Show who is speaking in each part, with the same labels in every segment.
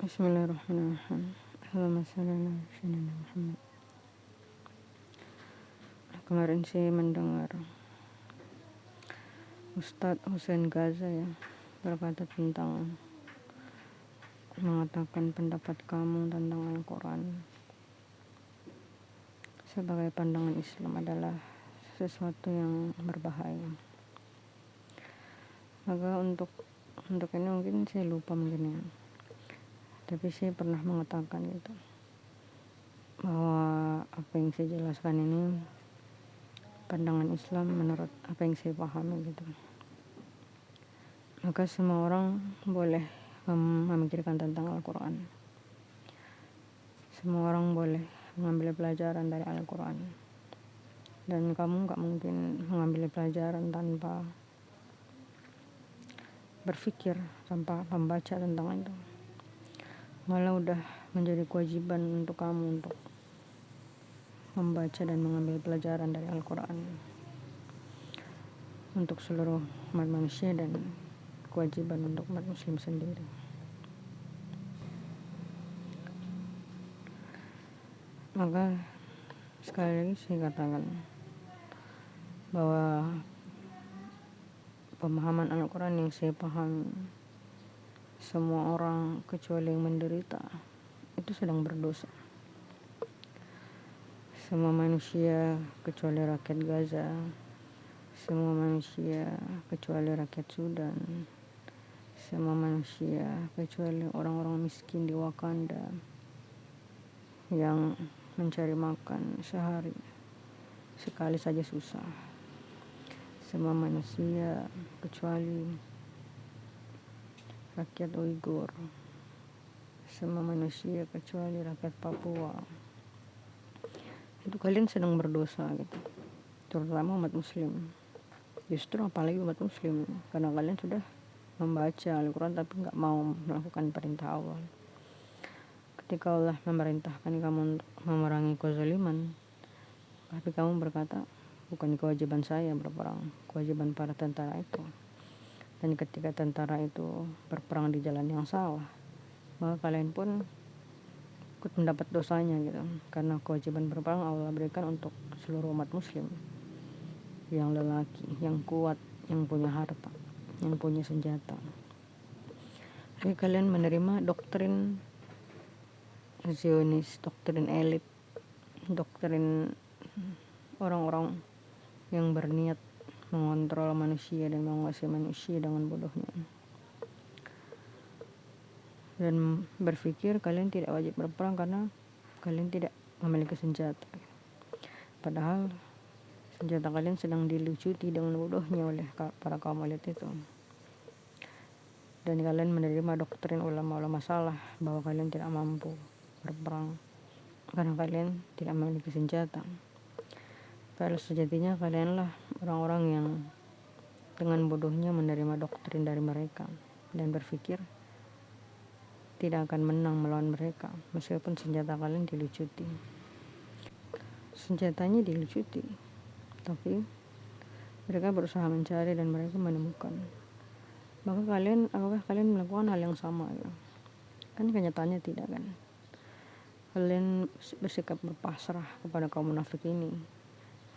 Speaker 1: Bismillahirrahmanirrahim. Allahumma shalli ala sayyidina Muhammad. Kemarin sih mendengar Ustadz Hussein Gaza ya berkata tentang mengatakan pendapat kamu tentang Al-Quran sebagai pandangan Islam adalah sesuatu yang berbahaya. Maka untuk ini mungkin saya lupa mungkin ya, tapi saya pernah mengatakan gitu bahwa apa yang saya jelaskan ini pandangan Islam menurut apa yang saya pahami gitu. Maka semua orang boleh memikirkan tentang Al-Quran. Semua orang boleh mengambil pelajaran dari Al-Quran. Dan kamu gak mungkin mengambil pelajaran tanpa berpikir, tanpa membaca tentang itu. Malah udah menjadi kewajiban untuk kamu untuk membaca dan mengambil pelajaran dari Al-Quran untuk seluruh umat manusia dan kewajiban untuk umat muslim sendiri. Maka sekali lagi saya katakan bahwa pemahaman Al-Quran yang saya pahami, semua orang kecuali yang menderita itu sedang berdosa. Semua manusia kecuali rakyat Gaza, semua manusia kecuali rakyat Sudan, semua manusia kecuali orang-orang miskin di Wakanda yang mencari makan sehari sekali saja susah. Semua manusia kecuali rakyat Uighur, semua manusia kecuali rakyat Papua, itu kalian sedang berdosa gitu, terutama umat muslim. Justru apalagi umat muslim, karena kalian sudah membaca Al-Quran tapi gak mau melakukan perintah Allah. Ketika Allah memerintahkan kamu untuk memerangi kezaliman, tapi kamu berkata, bukan kewajiban saya berperang, kewajiban para tentara itu. Dan ketika tentara itu berperang di jalan yang salah, maka kalian pun ikut mendapat dosanya gitu. Karena kewajiban berperang Allah berikan untuk seluruh umat muslim, yang lelaki, yang kuat, yang punya harta, yang punya senjata. Tapi kalian menerima doktrin Zionis, doktrin elit, doktrin orang-orang yang berniat mengontrol manusia dan menguasai manusia dengan bodohnya, dan berpikir kalian tidak wajib berperang karena kalian tidak memiliki senjata. Padahal senjata kalian sedang dilucuti dengan bodohnya oleh para kaum elit itu. Dan kalian menerima doktrin ulama-ulama salah bahwa kalian tidak mampu berperang karena kalian tidak memiliki senjata. Padahal sejatinya kalianlah orang-orang yang dengan bodohnya menerima doktrin dari mereka dan berpikir tidak akan menang melawan mereka meskipun senjata kalian dilucuti. Senjatanya dilucuti, tapi mereka berusaha mencari dan mereka menemukan. Maka apakah kalian melakukan hal yang sama ya? Kan kenyataannya tidak kan. Kalian bersikap berpasrah kepada kaum munafik ini,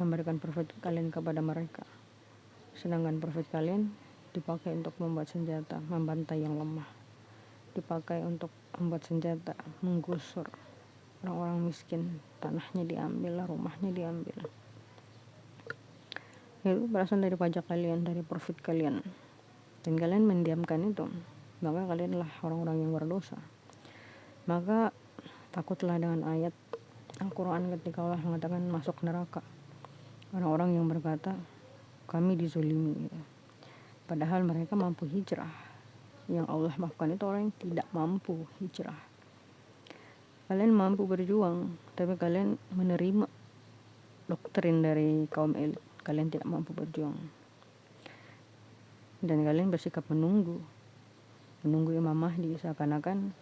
Speaker 1: memberikan profit kalian kepada mereka, sedangkan profit kalian dipakai untuk membuat senjata, membantai yang lemah, dipakai untuk membuat senjata, menggusur orang-orang miskin, tanahnya diambil, rumahnya diambil. Itu berasal dari pajak kalian, dari profit kalian, dan kalian mendiamkan itu. Maka kalianlah orang-orang yang berdosa. Maka takutlah dengan ayat Al-Quran ketika Allah mengatakan masuk neraka orang-orang yang berkata kami dizolimi gitu. Padahal mereka mampu hijrah. Yang Allah maafkan itu orang yang tidak mampu hijrah. Kalian mampu berjuang, tapi kalian menerima doktrin dari kaum elit. Kalian tidak mampu berjuang, dan kalian bersikap menunggu Imam Mahdi, seakan-akan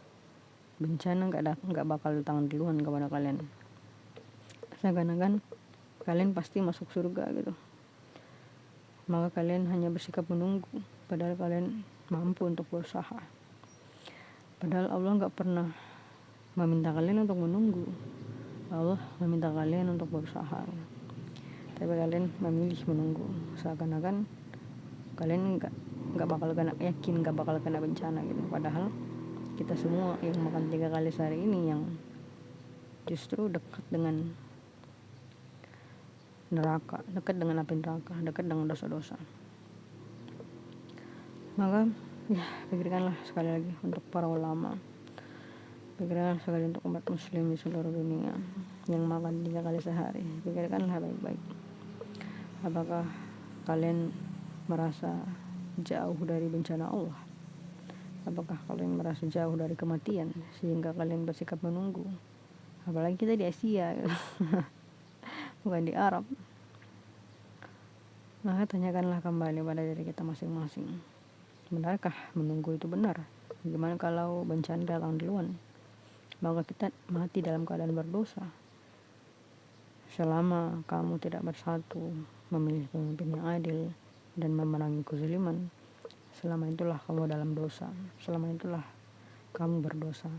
Speaker 1: bencana gak bakal datang duluan kepada kalian, seakan-akan kalian pasti masuk surga gitu. Maka kalian hanya bersikap menunggu, padahal kalian mampu untuk berusaha. Padahal Allah nggak pernah meminta kalian untuk menunggu. Allah meminta kalian untuk berusaha. Tapi kalian memilih menunggu, seakan-akan kalian nggak bakal kena bencana gitu. Padahal kita semua yang makan 3 kali sehari ini yang justru dekat dengan neraka, dekat dengan api neraka, dekat dengan dosa-dosa. Maka ya, pikirkanlah sekali lagi untuk para ulama, pikirkanlah sekali untuk umat muslim di seluruh dunia yang makan 3 kali sehari. Pikirkanlah baik-baik, apakah kalian merasa jauh dari bencana Allah? Apakah kalian merasa jauh dari kematian sehingga kalian bersikap menunggu? Apalagi kita di Asia bukan di Arab. Maka tanyakanlah kembali pada diri kita masing-masing, benarkah menunggu itu benar? Bagaimana kalau bencana datang duluan? Maka kita mati dalam keadaan berdosa. Selama kamu tidak bersatu memilih pemimpin yang adil dan memerangi kezaliman, selama itulah kamu dalam dosa, selama itulah kamu berdosa.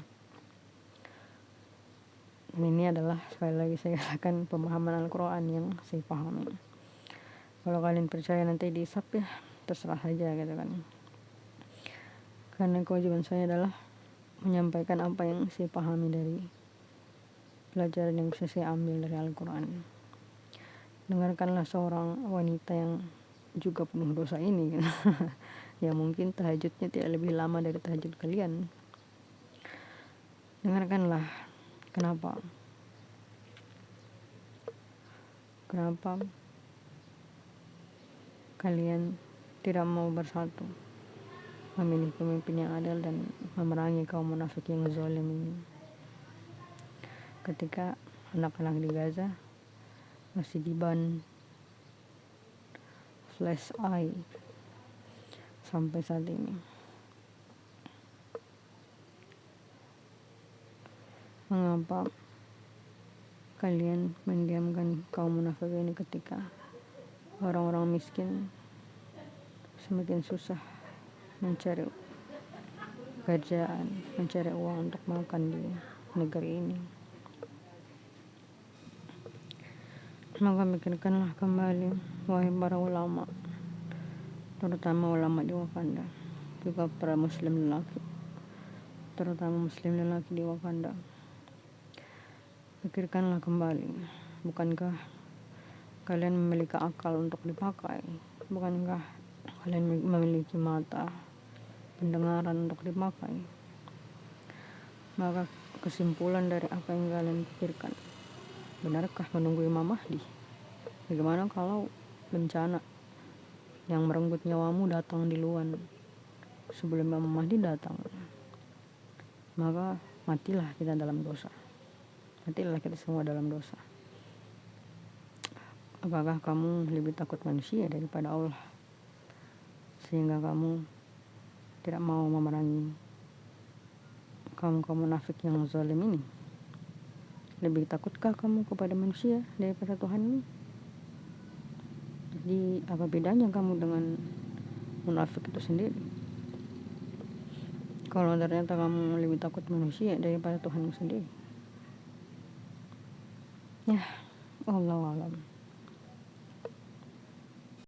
Speaker 1: Dan ini adalah sekali lagi saya katakan pemahaman Al-Quran yang saya pahami. Kalau kalian percaya nanti dihisap ya terserah saja gitu kan. Karena kewajiban saya adalah menyampaikan apa yang saya pahami dari pelajaran yang bisa saya ambil dari Al-Quran. Dengarkanlah seorang wanita yang juga penuh dosa ini gitu. Ya mungkin tahajudnya tidak lebih lama dari tahajud kalian. Dengarkanlah kenapa kalian tidak mau bersatu memilih pemimpin yang adil dan memerangi kaum munafik yang zalim ini. Ketika anak-anak di Gaza masih diban flash eye sampai saat ini. Mengapa kalian mendiamkan kaum munafik ini ketika orang-orang miskin semakin susah mencari kerjaan, mencari uang untuk makan di negeri ini? Maka pikirkanlah kembali, wahai para ulama, terutama ulama di Wakanda, juga para muslim lelaki, terutama muslim lelaki di Wakanda. Pikirkanlah kembali, bukankah kalian memiliki akal untuk dipakai? Bukankah kalian memiliki mata pendengaran untuk dipakai? Maka kesimpulan dari apa yang kalian pikirkan, benarkah menunggu Imam Mahdi? Bagaimana kalau bencana yang merenggut nyawamu datang duluan sebelum Imam Mahdi datang? Maka matilah kita dalam dosa, matilah kita semua dalam dosa. Apakah kamu lebih takut manusia daripada Allah, sehingga kamu tidak mau memerangi kaum munafik yang zalim ini? Lebih takutkah kamu kepada manusia daripada Tuhan ini? Jadi apa bedanya kamu dengan munafik itu sendiri? Kalau ternyata kamu lebih takut manusia daripada Tuhan sendiri. Ya, Allahu a'lam.